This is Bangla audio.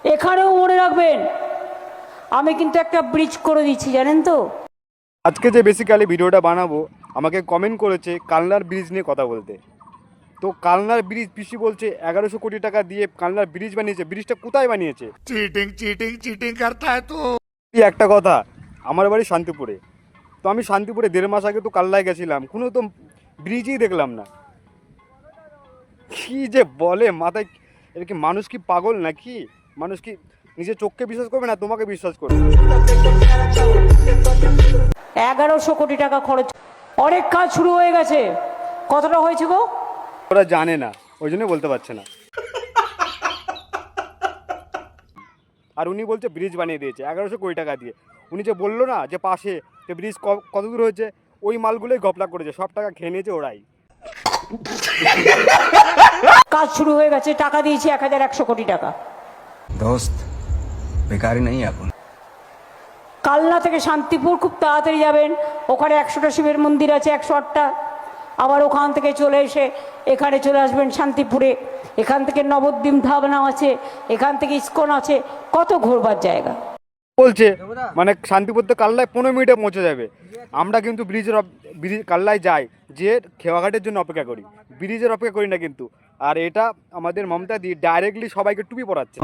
এখানেও মনে রাখবেন, আমি কিন্তু একটা ব্রিজ করে দিচ্ছি, জানেন তো। আজকে যে বেসিক্যালি ভিডিওটা বানাবো, আমাকে কমেন্ট করেছে কালনার ব্রিজ নিয়ে কথা বলতে। তো কালনার ব্রিজ পিসি বলছে 1100 কোটি টাকা দিয়ে কালনার ব্রিজ বানিয়েছে। ব্রিজটা কোথায় বানিয়েছে? चीटिंग चीटिंग चीटिंग करता है तू। এই একটা কথা, আমার বাড়ি শান্তিপুরে। তো আমি শান্তিপুরে 1.5 মাস আগে তো কালনায় গেছিলাম, কোনো তো ব্রিজই দেখলাম না। কি যে বলে মাথায়, এটা কি মানুষ কি পাগল নাকি? মানুষ কি নিজের চোখকে বিশ্বাস করবে না তোমাকে বিশ্বাস করবে? 1100 কোটি টাকা খরচ, অনেক কাজ শুরু হয়ে গেছে। কতটা হয়েছে গো? ওরা জানে না, ওই জন্য বলতে পারছে না। আর উনি বলছে ব্রিজ বানিয়ে দিয়েছে 1100 কোটি টাকা দিয়ে। উনি যে বললো না যে পাশে যে ব্রিজ কত দূর হয়েছে, ওই মালগুলোই গপলা করেছে, সব টাকা খেয়ে নিয়েছে ওরাই। কাজ শুরু হয়ে গেছে, টাকা দিয়েছি 1100 কোটি টাকা। दोस्त बेकारी नहीं है अपन। কালনা থেকে শান্তিপুর খুব তাড়াতাড়ি যাবেন, ওখানে 100টা শিবের মন্দির আছে, 108টা। আবার ওখান থেকে চলে এসে এখানে চলে আসবেন শান্তিপুরে। এখান থেকে নবদ্বীপ ধাম আছে, এখান থেকে ইস্কন আছে, কত ঘোরবার জায়গা। বলছে মানে শান্তিপুর তো কাল্লায় 15 মিনিটে পৌঁছে যাবে। আমরা কিন্তু ব্রিজ কাল্লায় যাই যে খেওয়াঘাটের জন্য অপেক্ষা করি, ব্রিজের অপেক্ষা করি না কিন্তু। আর এটা আমাদের মমতা দি ডাইরেক্টলি সবাইকে টুপি পরাচ্ছে।